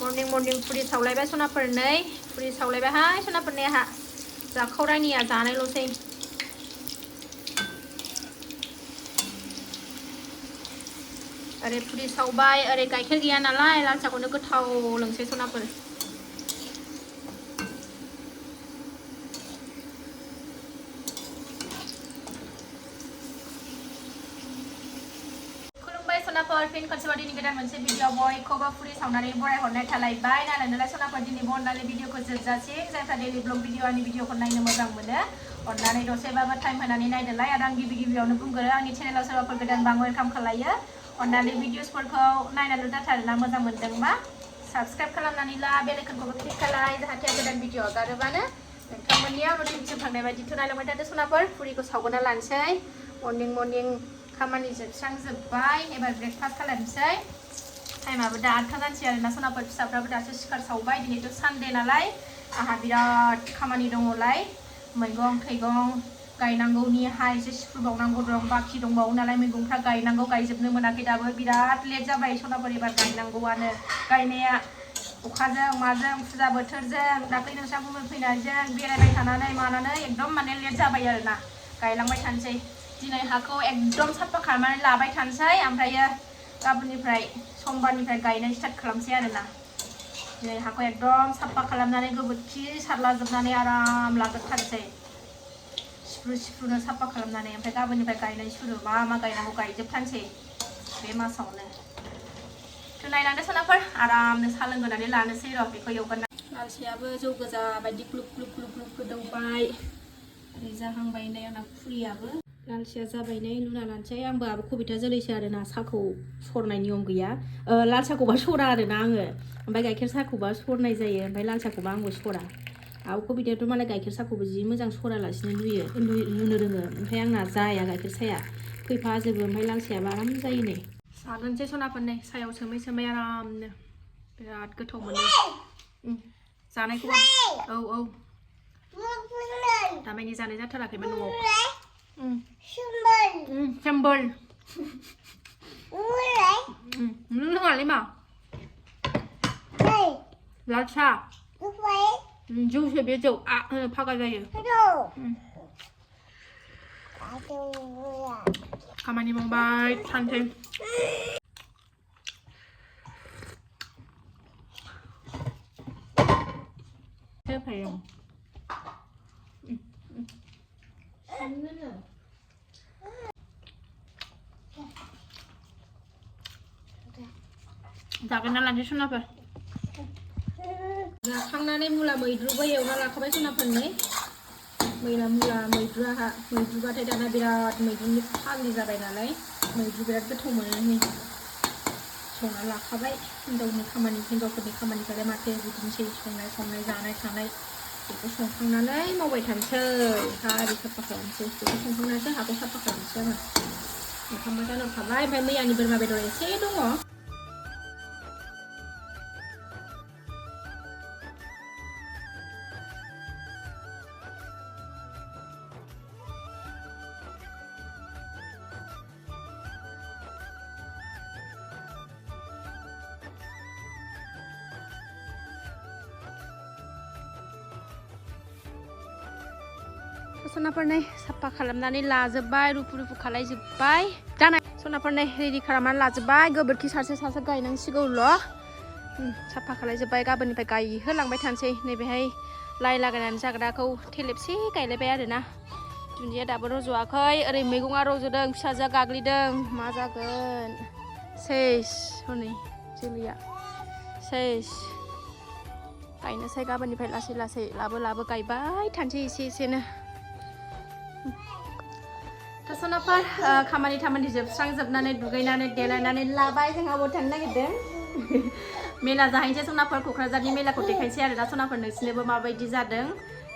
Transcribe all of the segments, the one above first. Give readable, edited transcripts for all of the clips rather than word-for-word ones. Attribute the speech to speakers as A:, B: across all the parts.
A: Morning फुरि सावलायबाय सनाफोरनै फुरि सावलायबायहाय सनाफोरनिहा जाखावरायनिया जानायल'सै ओरै फुरि सावबाय ओरै गाइखेर गैया नालाय लाल साहखौनो गोथाव लोंसै सनाफोर फिन खनसेबाव दिनै गोदान मोनसे भिडिअ बयखौबो फुरि सावनानै बरायहरनाय थालायबाय नालाय सनाफोर दिनैबो अननानै भिडिअखौ जोबजासिम जायफ्रा डेलि ब्लग भिडिअ आंनि भिडिअखौ नायनो मोजां मोनो अननानै दसेबाबो टाइम होनानै नायदोलाय आरो आं गिबियावनो बुंगोरो आंनि चेनेलाव सोरबाफोर गोदानबा आं वेलकाम खालायो अननानै भिडिअसफोरखौ नायनानै जाथारोना मोजां मोनदोंबा साबस्क्राइब खालामनानै ला बेल आइकनखौबो क्लिक खालाय जाहाथे गोदान भिडिअ हगारोबानो नोंथांमोननियाव नटिफिकेसन थांनाय बायदिथ' नायलांबाय थादो सनाफोर फुरिखौ सावगोना लानोसै मर्निं खामानि जोबस्रांजोब्बाय एबार ब्रेकफास्ट खालामनोसै टाइमाबो दा 8 जानोसै आरोना सनाफोर फिसाफ्राबो दासो सिखार सावबाय दिनैथ' सानडे नालाय आंहा बिराद खामानि दङलाय मैगं थाइगं गायनांगौनिहाय एसे सिफ्रुबावनांगौ दं बाखि दंबावो नालाय मैगंफ्रा गायनांगौ गायजोबनो मोनाखै दाबो बिराद लेट जाबाय सनाफोर एबार गायनांगौआनो गायनाया अखाजों माजों फुजा बोथोरजों दाख्लै नोंस्रा गुबुन फैनायजों बेरायबाय थानानै मानानै एकदम माने लेट जाबाय आरोना गायलांबाय थानोसै दिनै हाखौ एकदम साफा खालामनानै लाबाय थानोसै ओमफ्रायो गाबोननिफ्राय समबारनिफ्राय गायनाय स्टार्ट खालामसै आरोना दिनै हाखौ एकदम साफा खालामनानै गोबोरखि सारलाजोबनानै आराम लाग्रोथारसै सिफ्रुनो साफा खालामनानै ओमफ्राय गाबोननिफ्राय गायनाय सुरु मा गायनांगौ गायजोबथारसै बे मासावनो थ' नायलांदो सनाफोर आरामनो साहा लोंहोनानै लानोसै र' बेखौ एवगोन लालसायाबो जौ गोजा बायदि ग्लुब गोदौबाय ओरै जाहांबाय नै आंना फुरियाबो लालसाया जाबाय नै लुना लानोसै आंबो आबो कबिता जोलैसो आरोना साहाखौ सरनाय नियम गैया लाल साहाखौबा सरा आरोना आङो ओमफ्राय गाइखेर साहाखौबा सरनाय जायो ओमफ्राय लाल साहाखौबा आंबो सरा आबो कबितायाथ' मालाय गाइखेर साहाखौबो जि मोजां सरालासिनो लुनो रोङो ओमफ्राय आंना जाया गाइखेर साहाया फैफाजोबो ओमफ्राय लाल साहायाबा आराम जायो नै सागोनसै सनाफोर नै सायाव सोमै आरामनो बिराद गोथाव मोनो जानायखौबा औ दामानि जानाय जाथाराखैमोन न'आव Sambal. Nggak lima. Latsa. Jus biar jauh. Pakai aja. Kamani mau baik santai. Siapa yang? जागोन लानोसै सनाफोर जाखांनानै मुला मैद्रुबो एवना लाखाबाय सनाफोरनि मुला मैद्रुबाथाय दाना बिराद मैद्रुनि फाग्लि जाबाय नालाय मैद्रु बिराद गोथाव मोनो नै संना लाखाबाय हिनजावफोरनि खामानिखौलाय माथो बिदिनोसै संनाय खावनाय जानाय थानाय बेखौ संखांनानै मावबाय थानोसै हारि साफा खालामनोसै बेखौ संखांनानैसो हाखौ साफा खालामनोसै आङो ओंखामबो जानहरखाबाय ओमफ्राय मैयानि बोरमा बेदर एसे दङ सनाफोरनै साफा खालामनानै लाजोबबाय रुफु खालायजोबबाय जानाय सनाफोरनै रेडि खालामनानै लाजोबबाय गोबोरखि सारसे गायनांसिगौल' साफा खालायजोबबाय गाबोननिफ्राय गायहोलांबाय थानोसै नैबेहाय लाइ लागायनानै जाग्राखौ थेलेबसे गायलायबाय आरोना दुन्दिया दाबो रज'वाखै ओरै मैगङा रज'दों फिसाजोआ गाग्लिदों मा जागोन सेस हनै जोलैया सेस गायनोसै गाबोननिफ्राय लासै लाबो गायबाय थानोसै एसेनो सनाफोर खामानि जोबस्रांजोबनानै दुगैनानै देलायनानै लाबाय जोंहा बबाव थांनो नागिरदों मेला जाहैनोसै सनाफोर क'क्राझारनि मेलाखौ देखायनोसै आरोना सनाफोर नोंसिनोबो माबायदि जादों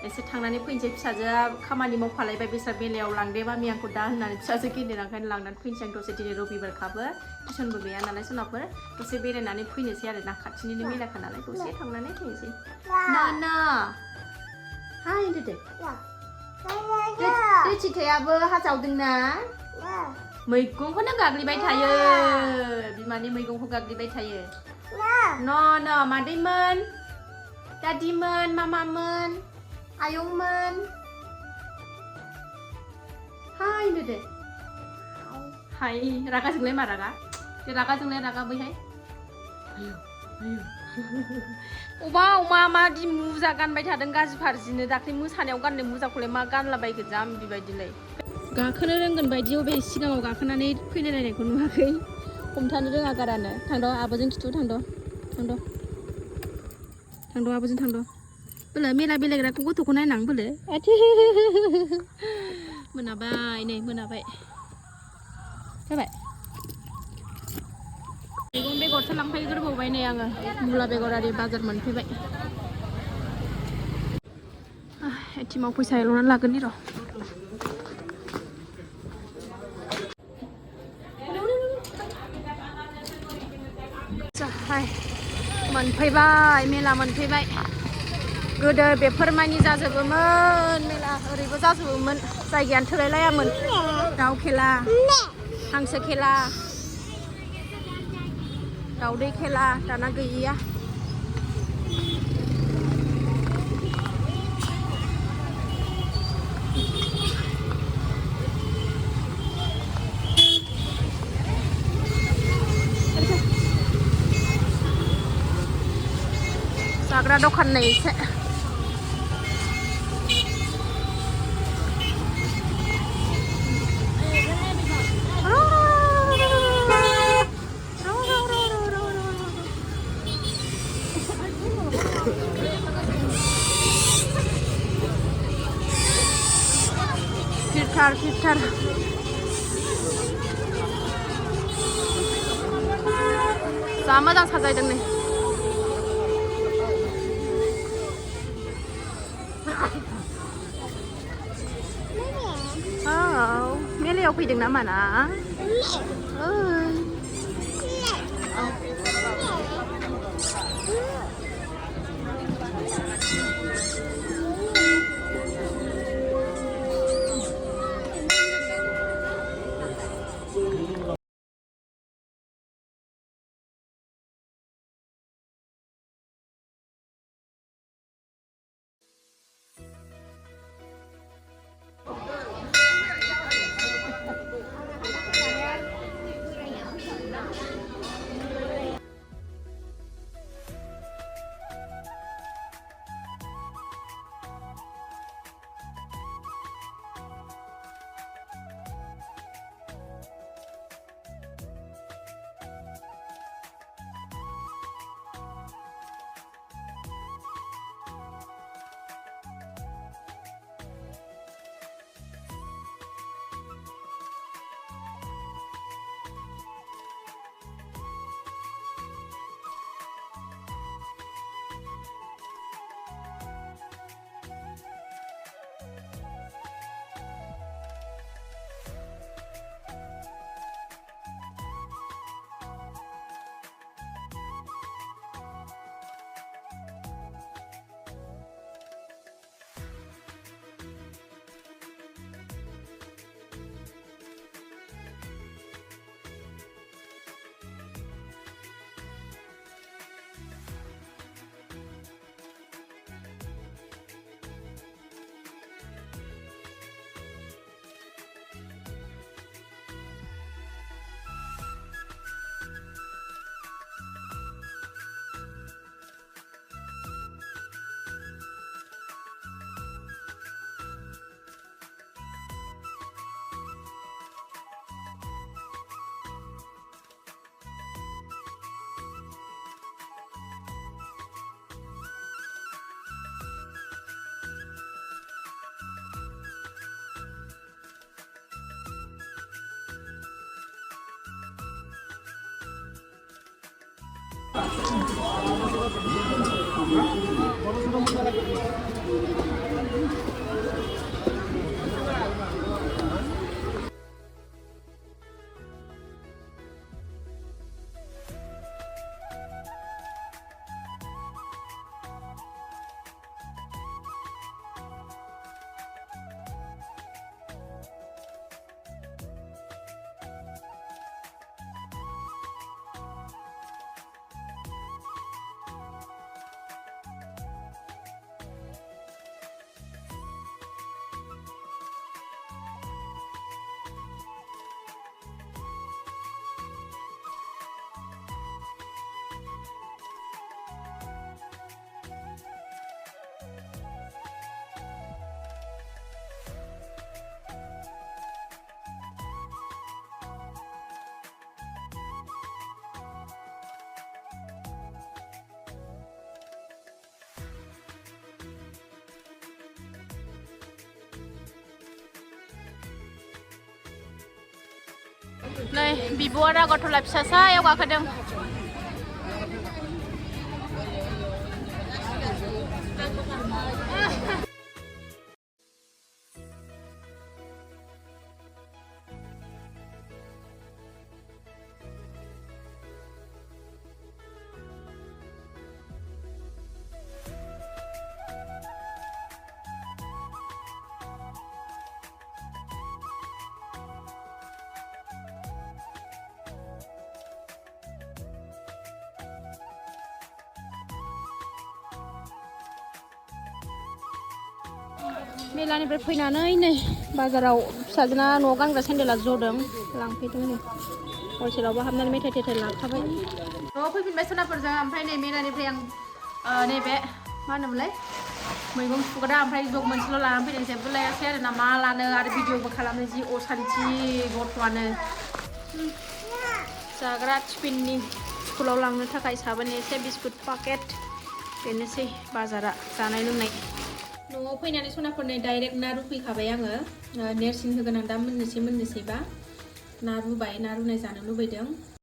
A: एसे थांनानै फैनोसै फिसाजोआ खामानि मावफालायबाय बिसोर मेलायाव लांदे मामि आंखौ दा होननानै फिसाजो गिदिर ओंखायनो लांनानै फैनोसै आं दसे दिनै रबिबारखाबो टिउसनबो गैया नालाय सनाफोर दसे बेरायनानै फैनोसै आरोना खाथिनिनो मेलाखा नालाय दसे थांनानै फैनोसै ना हाय होनदो दे चिथायाबो हाजावदोंना मैगंखौनो गाग्लिबाय थायो बिमानि मैगंखौ गाग्लिबाय थायो no Madimen Dadimen Mamamen Ayungmen Hai dede Hai Raka जोंलाय मा Raka Raka जोंलाय Raka बैहाय आयौ आयौ अबाव मा दि मुजा गानबाय थादों गाज्रि फारजिनो दाख्लै मोसानायाव गाननाय मुजाखौलाय मा गानलाबायखो जाम्बि बायदिलाय गाखोनो रोंगोन बायदि अबे सिगाङाव गाखोनानै फैलायलायनायखौ नुवाखै हमथानो रोङा गारानो थांद' आब'जों खिथु थांद' आब'जों थांद' बोलो मेला बेरायग्राखौ गथ'खौ नायनां बोलो मोनाबाय नै मोनाबाय जाबाय मैगं बेगरसो लांफैग्रोबावबाय नै आङो मुला बेगर आरि बाजार मोनफैबाय एटिएमाव फैसा एल'नानै लागोन र' जाहाय मोनफैबाय मेला मोनफैबाय गोदो बेफोर मानि जाजोबोमोन मेला ओरैबो जाजोबोमोन जायगायानो थोलायलायामोन दाउ खेला हांसो खेला दाउदै खेला दाना गैया जाग्रा दखान नै एसे फिल्टार जा मोजां साजायदों नै मेलायाव फैदों नामा ना नै बिब'आ रागरथला फिसासायाव गाखोदों मेलानिफ्राय फैनानै नै बाजाराव फिसाजोना न'आव गानग्रा सेन्देला जदों लांफैदों नै हलसेलावबो हाबनानै मेथाइ थेथाइ लाबोखाबाय न'आव फैफिनबाय सनाफोरजों ओमफ्राय नै मेलानिफ्राय आं नैबे मा होनोमोनलाय मैगं सुग्रा ओमफ्राय जग मोनसेल' लानानै फैदों जेबो लायासै आरो ना मा लानो आरो भिडिअबो खालामनो जि असान्थि गथ'आनो जाग्रा टिफिननि स्कुलाव लांनो थाखाय साबोन एसे बिस्कुट पाकेट बेनोसै बाजारा जानाय लोंनाय न'आव फैनानै सनाफोरनो डाइरेक्ट ना रुफैखाबाय आङो नेरसिन होगोन आं दा मोननोसैबा ना रुबाय ना रुनाय जानो लुबैदों